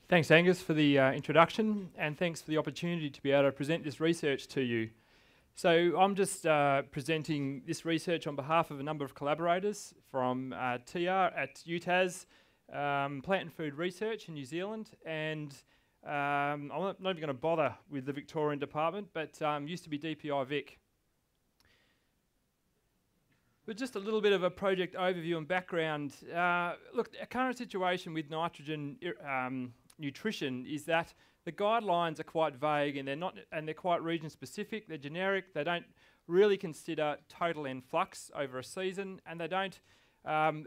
Thanks, Angus, for the introduction, and thanks for the opportunity to be able to present this research to you. So I'm just presenting this research on behalf of a number of collaborators from TR at UTAS, Plant and Food Research in New Zealand, and I'm not even going to bother with the Victorian department, but used to be DPI Vic. But just a little bit of a project overview and background. Look, our current situation with nitrogen nutrition is that the guidelines are quite vague, and they're quite region specific. They're generic. They don't really consider total N flux over a season, and they don't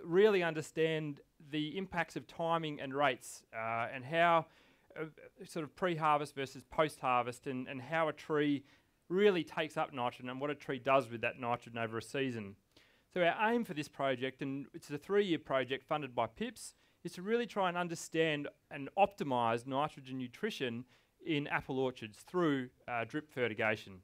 really understand the impacts of timing and rates, and how sort of pre-harvest versus post-harvest, and how a tree really takes up nitrogen and what a tree does with that nitrogen over a season. So our aim for this project, and it's a 3-year project funded by PIPS, is to really try and understand and optimise nitrogen nutrition in apple orchards through drip fertigation.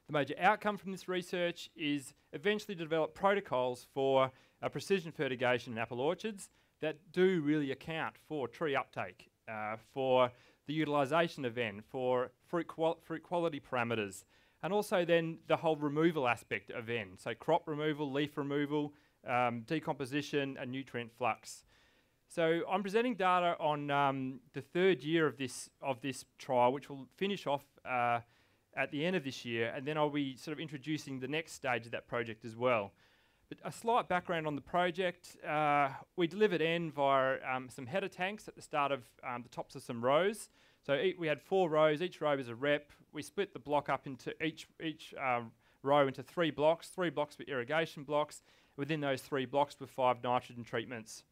The major outcome from this research is eventually to develop protocols for precision fertigation in apple orchards that do really account for tree uptake, for the utilisation of N, for fruit quality parameters, and also then the whole removal aspect of N, so crop removal, leaf removal, decomposition and nutrient flux. So I'm presenting data on the 3rd year of this trial, which will finish off at the end of this year, and then I'll be sort of introducing the next stage of that project as well. But a slight background on the project: we delivered N via some header tanks at the start of the tops of some rows. So we had 4 rows, each row was a rep. We split the block up into each row into 3 blocks. 3 blocks were irrigation blocks. Within those 3 blocks were 5 nitrogen treatments.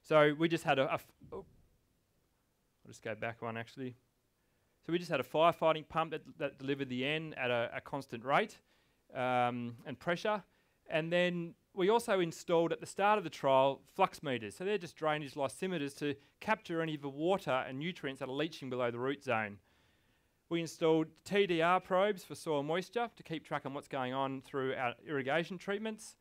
So we just had I'll just go back one actually. So we just had a firefighting pump that delivered the N at a constant rate and pressure. And then we also installed at the start of the trial flux meters. So they're just drainage lysimeters to capture any of the water and nutrients that are leaching below the root zone. We installed TDR probes for soil moisture to keep track on what's going on through our irrigation treatments.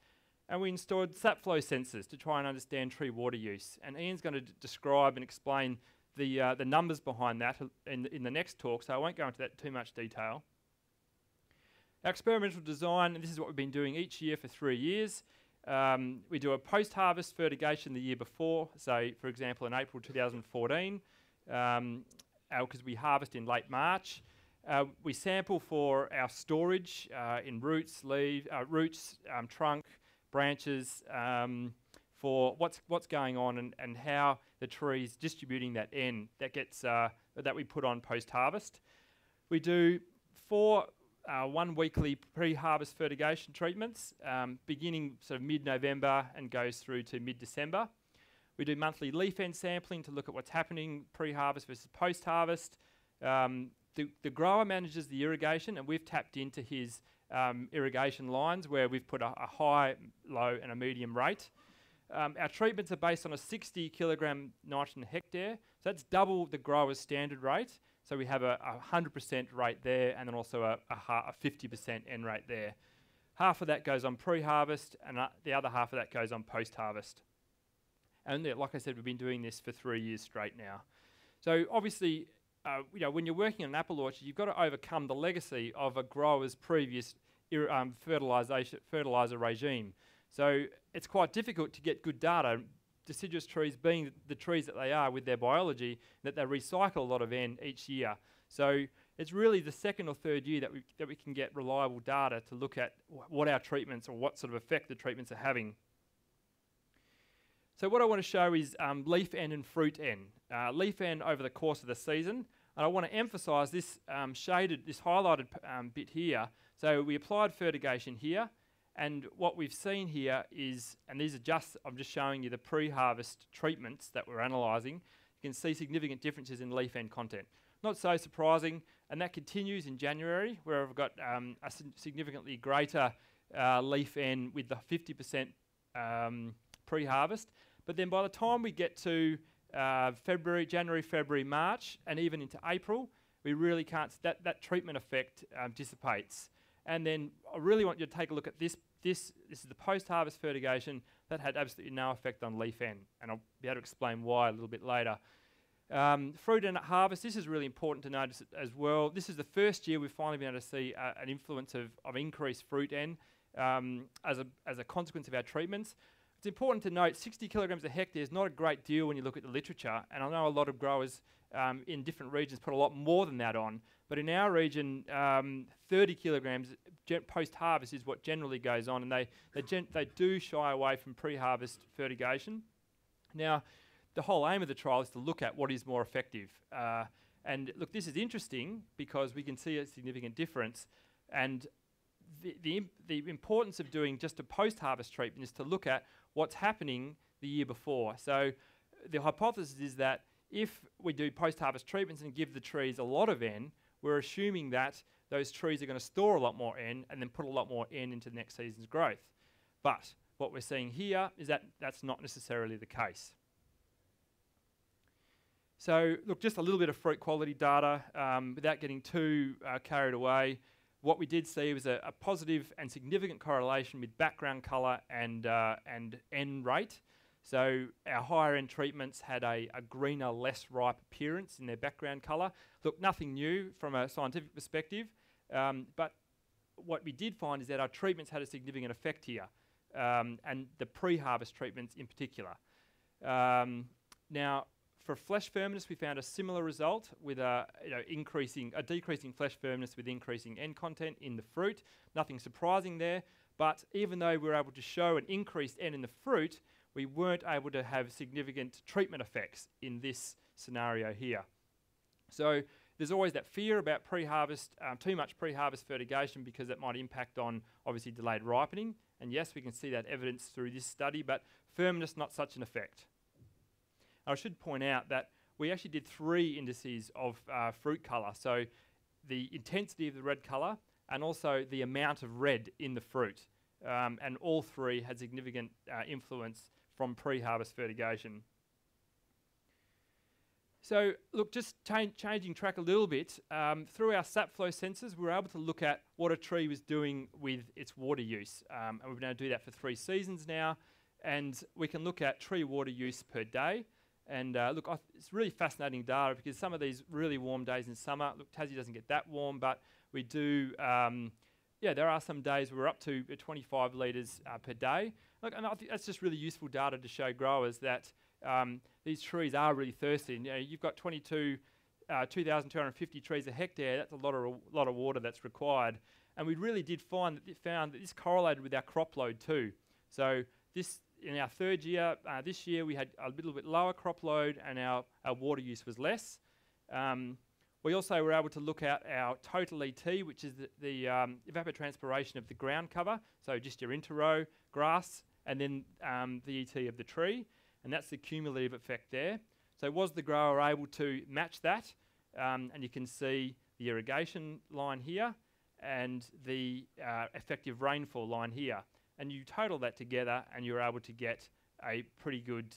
And we installed sap flow sensors to try and understand tree water use. And Ian's going to describe and explain the numbers behind that in the next talk, so I won't go into that too much detail. Our experimental design, and this is what we've been doing each year for 3 years. We do a post-harvest fertigation the year before, so for example in April 2014, because we harvest in late March. We sample for our storage in roots, trunk, branches, for what's going on and how the tree's distributing that N that we put on post-harvest. We do 4 1-weekly pre-harvest fertigation treatments, beginning sort of mid-November and goes through to mid-December. We do monthly leaf end sampling to look at what's happening pre-harvest versus post-harvest. The grower manages the irrigation, and we've tapped into his irrigation lines where we've put a high, low and a medium rate. Our treatments are based on a 60 kilogram nitrogen hectare, so that's double the grower's standard rate. So we have a 100% rate there, and then also a 50% N rate there. Half of that goes on pre-harvest, and the other half of that goes on post-harvest. And like I said, we've been doing this for 3 years straight now. So obviously, when you're working on an apple orchard, you've got to overcome the legacy of a grower's previous fertiliser regime. So it's quite difficult to get good data. Deciduous trees being the trees that they are with their biology, that they recycle a lot of N each year. So it's really the 2nd or 3rd year that we can get reliable data to look at what our treatments or what sort of effect the treatments are having. So what I want to show is leaf N and fruit N. Leaf N over the course of the season, and I want to emphasise this highlighted bit here. So we applied fertigation here. And what we've seen here is, and these are I'm just showing you the pre-harvest treatments that we're analysing. You can see significant differences in leaf N content. Not so surprising, and that continues in January, where I've got a significantly greater leaf N with the 50% pre-harvest. But then by the time we get to January, February, March, and even into April, we really can't, that treatment effect dissipates. And then I really want you to take a look at this. This is the post-harvest fertigation. that had absolutely no effect on leaf N, and I'll be able to explain why a little bit later. Fruit and harvest, this is really important to notice as well. This is the first year we've finally been able to see an influence of increased fruit N as a consequence of our treatments. It's important to note 60 kilograms a hectare is not a great deal when you look at the literature, and I know a lot of growers in different regions put a lot more than that on, but in our region 30 kilograms post-harvest is what generally goes on, and they do shy away from pre-harvest fertigation. Now, the whole aim of the trial is to look at what is more effective. And look, this is interesting because we can see a significant difference. And the importance of doing just a post-harvest treatment is to look at what's happening the year before. So the hypothesis is that if we do post-harvest treatments and give the trees a lot of N, we're assuming that those trees are going to store a lot more N and then put a lot more N into the next season's growth. But what we're seeing here is that that's not necessarily the case. So look, just a little bit of fruit quality data without getting too carried away. What we did see was a positive and significant correlation with background colour and N rate. So our higher end treatments had a greener, less ripe appearance in their background colour. Look, nothing new from a scientific perspective, but what we did find is that our treatments had a significant effect here, and the pre-harvest treatments in particular. Now, for flesh firmness, we found a similar result with a decreasing flesh firmness with increasing N content in the fruit. Nothing surprising there, but even though we were able to show an increased N in the fruit, we weren't able to have significant treatment effects in this scenario here. So there's always that fear about pre-harvest, too much pre-harvest fertigation, because it might impact on obviously delayed ripening. And yes, we can see that evidence through this study, but firmness, not such an effect. I should point out that we actually did 3 indices of fruit colour. So the intensity of the red colour and also the amount of red in the fruit. And all 3 had significant influence from pre-harvest fertigation. So look, just changing track a little bit, through our sap flow sensors, we were able to look at what a tree was doing with its water use. And we've been able to do that for 3 seasons now. And we can look at tree water use per day. And look, it's really fascinating data because some of these really warm days in summer, look, Tassie doesn't get that warm, but we do, there are some days we're up to 25 litres per day. Look, and I think that's just really useful data to show growers that these trees are really thirsty. And, you've got 2,250 trees a hectare. That's a lot of water that's required. And we really did found that this correlated with our crop load too. So this, in our 3rd year, this year we had a little bit lower crop load and our water use was less. We also were able to look at our total ET, which is the evapotranspiration of the ground cover, so just your interrow grass, and then the ET of the tree, and that's the cumulative effect there. So was the grower able to match that? And you can see the irrigation line here and the effective rainfall line here. And you total that together and you're able to get a pretty good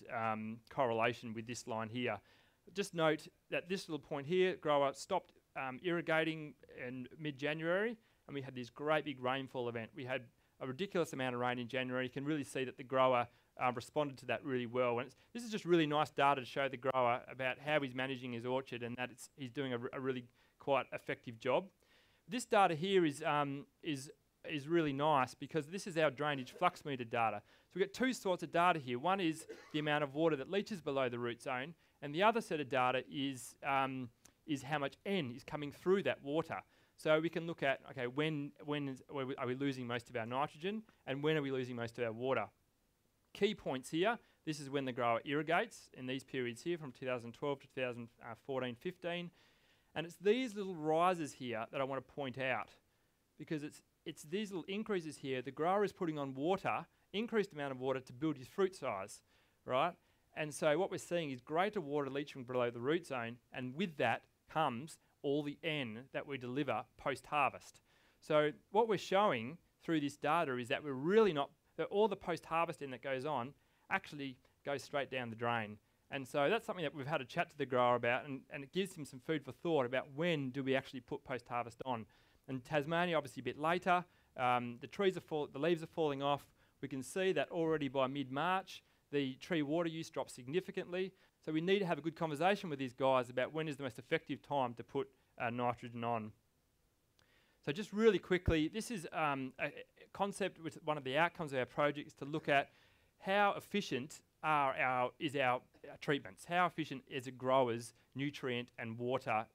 correlation with this line here. Just note that this little point here, grower stopped irrigating in mid-January, and we had this great big rainfall event. We had a ridiculous amount of rain in January. You can really see that the grower responded to that really well. And this is just really nice data to show the grower about how he's managing his orchard and that he's doing a really quite effective job. This data here is really nice because this is our drainage flux meter data. So we've got 2 sorts of data here. One is the amount of water that leaches below the root zone, and the other set of data is how much N is coming through that water. So we can look at, okay, when are we losing most of our nitrogen and when are we losing most of our water? Key points here, this is when the grower irrigates in these periods here from 2012 to 2014-15. And it's these little rises here that I want to point out because it's these little increases here. The grower is putting on water, increased amount of water to build his fruit size, right? And so what we're seeing is greater water leaching below the root zone, and with that comes all the N that we deliver post-harvest. So what we're showing through this data is that we're really not, that all the post-harvest N that goes on actually goes straight down the drain. And so that's something that we've had a chat to the grower about, and it gives him some food for thought about when do we actually put post-harvest on. And Tasmania, obviously a bit later, the leaves are falling off. we can see that already by mid-March, the tree water use dropped significantly. So we need to have a good conversation with these guys about when is the most effective time to put nitrogen on. So just really quickly, this is a concept which one of the outcomes of our project is to look at how efficient are our treatments, how efficient is a grower's nutrient and water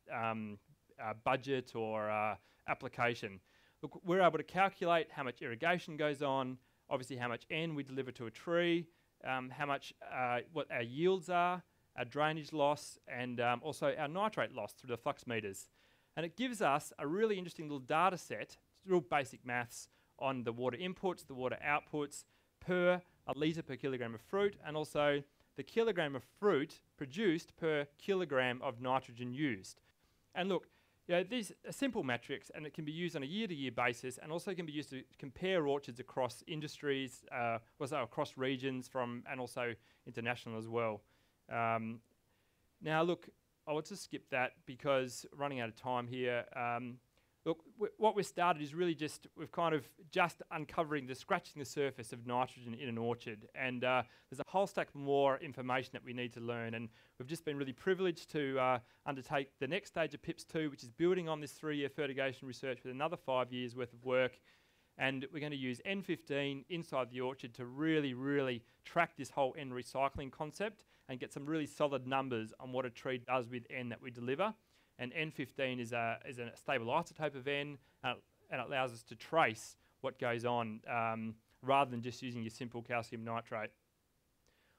budget or application. Look, we're able to calculate how much irrigation goes on, obviously how much N we deliver to a tree, how much, what our yields are, our drainage loss, and also our nitrate loss through the flux meters. And it gives us a really interesting little data set, real basic maths on the water inputs, the water outputs per a litre per kilogram of fruit, and also the kilogram of fruit produced per kilogram of nitrogen used. And look, these are simple metrics, and it can be used on a year-to-year basis, and also can be used to compare orchards across industries, also across regions and also international as well. Now look, I want to skip that because running out of time here. Look, what we've started is really we've kind of just scratching the surface of nitrogen in an orchard. And there's a whole stack more information that we need to learn. And we've just been really privileged to undertake the next stage of PIPS 2, which is building on this 3-year fertigation research with another 5 years worth of work. And we're going to use N15 inside the orchard to really, really track this whole N recycling concept and get some really solid numbers on what a tree does with N that we deliver. And N15 is a stable isotope of N, and it allows us to trace what goes on rather than just using your simple calcium nitrate.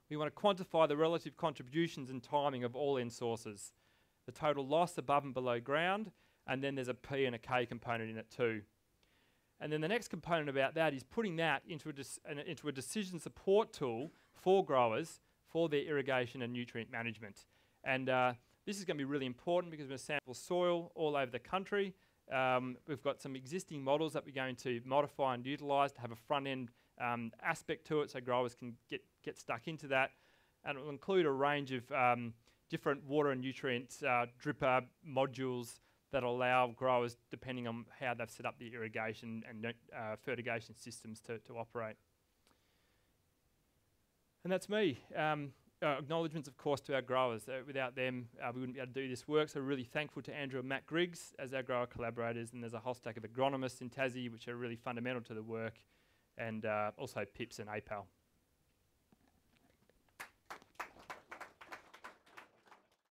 We want to quantify the relative contributions and timing of all N sources, the total loss above and below ground, and then there's a P and a K component in it too. And then the next component about that is putting that into a decision support tool for growers for their irrigation and nutrient management. And this is going to be really important because we're going to sample soil all over the country. We've got some existing models that we're going to modify and utilise to have a front-end aspect to it so growers can get stuck into that. And it will include a range of different water and nutrient dripper modules that allow growers, depending on how they've set up the irrigation and fertigation systems to operate. And that's me. Acknowledgements, of course, to our growers. Without them, we wouldn't be able to do this work, so we're really thankful to Andrew and Matt Griggs as our grower collaborators, and there's a whole stack of agronomists in Tassie which are really fundamental to the work, and also PIPS and APAL.